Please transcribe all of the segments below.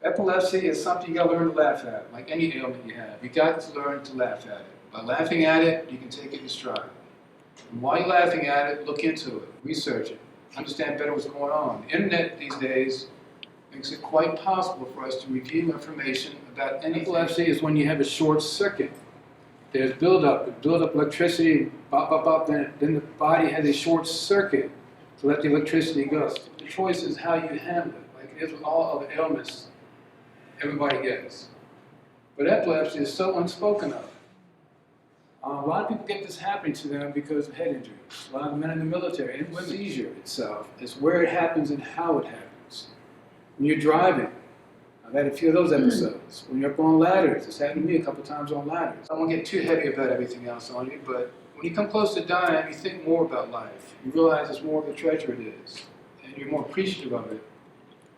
Epilepsy is something you gotta learn to laugh at, like any ailment you have. You got to learn to laugh at it. By laughing at it, you can take it in stride. And while you're laughing at it, look into it, research it, understand better what's going on. The internet these days makes it quite possible for us to review information about anything. Epilepsy is when you have a short circuit. There's buildup electricity, bop, bop, bop, then the body has a short circuit to let the electricity go. The choice is how you handle it, like it is with all other ailments everybody gets. But epilepsy is so unspoken of. A lot of people get this happening to them because of head injuries. A lot of men in the military, and women. Seizure itself is where it happens and how it happens. When you're driving, I've had a few of those episodes. When you're up on ladders, it's happened to me a couple times on ladders. I won't get too heavy about everything else on you, but when you come close to dying, you think more about life. You realize it's more of a treasure it is, and you're more appreciative of it.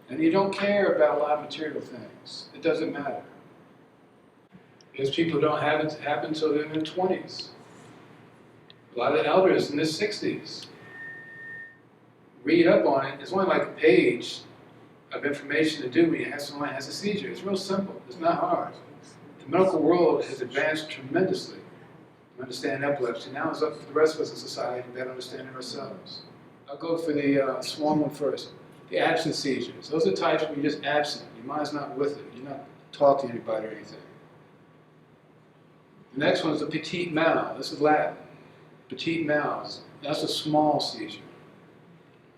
And you don't care about a lot of material things. It doesn't matter. There's people who don't have it happen until they're in their 20s. A lot of elders in their 60s. Read up on it. It's only like a page of information to do when you have someone who has a seizure. It's real simple. It's not hard. The medical world has advanced tremendously to understand epilepsy. Now it's up to the rest of us in society to better understand it ourselves. I'll go for the small one first. The absent seizures. Those are types where you're just absent. Your mind's not with it. You're not talking to anybody or anything. The next one is the petite mal. This is Latin. Petite mals. That's a small seizure.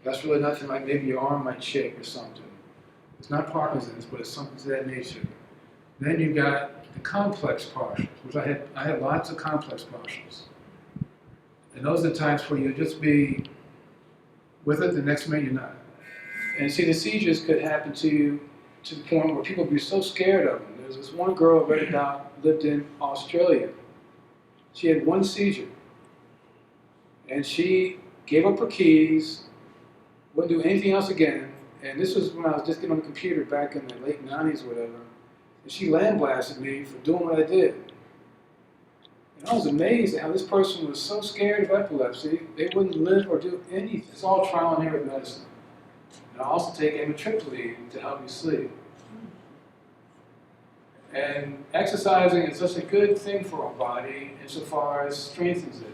That's really nothing like maybe your arm might shake or something. It's not Parkinson's, but it's something to that nature. Then you've got the complex partials, which I had lots of complex partials. And those are the times where you'll just be with it, the next minute you're not. And see, the seizures could happen to you to the point where people would be so scared of them. There's this one girl I read about, lived in Australia. She had one seizure. And she gave up her keys, wouldn't do anything else again. And this was when I was just getting on the computer back in the late 90s or whatever. And she lambasted me for doing what I did. And I was amazed at how this person was so scared of epilepsy, they wouldn't live or do anything. It's all trial and error with medicine. And I also take amitriptyline to help you sleep. And exercising is such a good thing for our body insofar as strengthens it.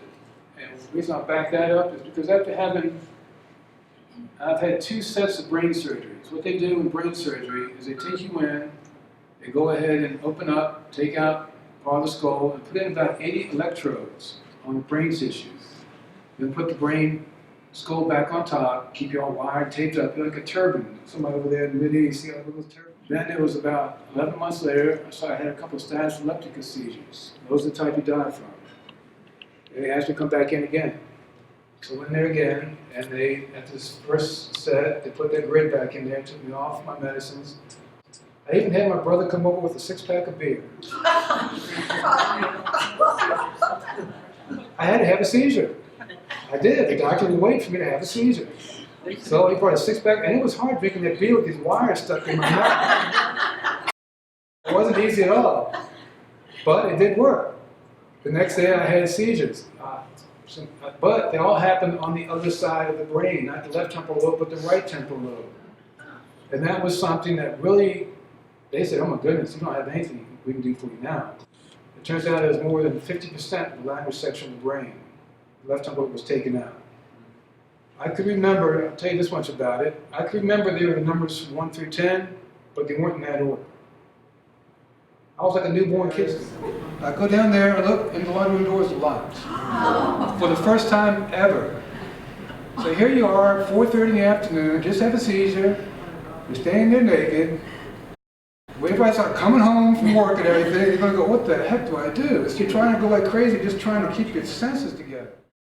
And the reason I back that up is because after I've had 2 sets of brain surgeries. What they do in brain surgery is they take you in, they go ahead and open up, take out part of the skull, and put in about 80 electrodes on the brain tissue. Then put the brain skull back on top, keep you all wired, taped up, like a turban. Somebody over there in the Mideast, see how it was turban? Then it was about 11 months later, I saw I had a couple of status epilepticus seizures. Those are the type you die from. They asked me to come back in again. So I went there again, and they, at this first set, they put that grid back in there, took me off my medicines. I even had my brother come over with a 6-pack of beer. I had to have a seizure. I did. The doctor would wait for me to have a seizure. So he brought a 6-pack, and it was hard drinking that beer with these wires stuck in my mouth. It wasn't easy at all, but it did work. The next day I had seizures, but they all happened on the other side of the brain, not the left temporal lobe, but the right temporal lobe. And that was something that really, they said, oh my goodness, you don't have anything we can do for you now. It turns out it was more than 50% of the language section of the brain. The left temporal lobe was taken out. I could remember, I'll tell you this much about it, I could remember there were the numbers 1 through 10, but they weren't in that order. I was like a newborn kid. I go down there and look, and the laundry room doors are locked. For the first time ever. So here you are, 4:30 in the afternoon, just have a seizure, you're standing there naked, wait for I start coming home from work and everything, you're going to go, what the heck do I do? You're trying to go like crazy, just trying to keep your senses together.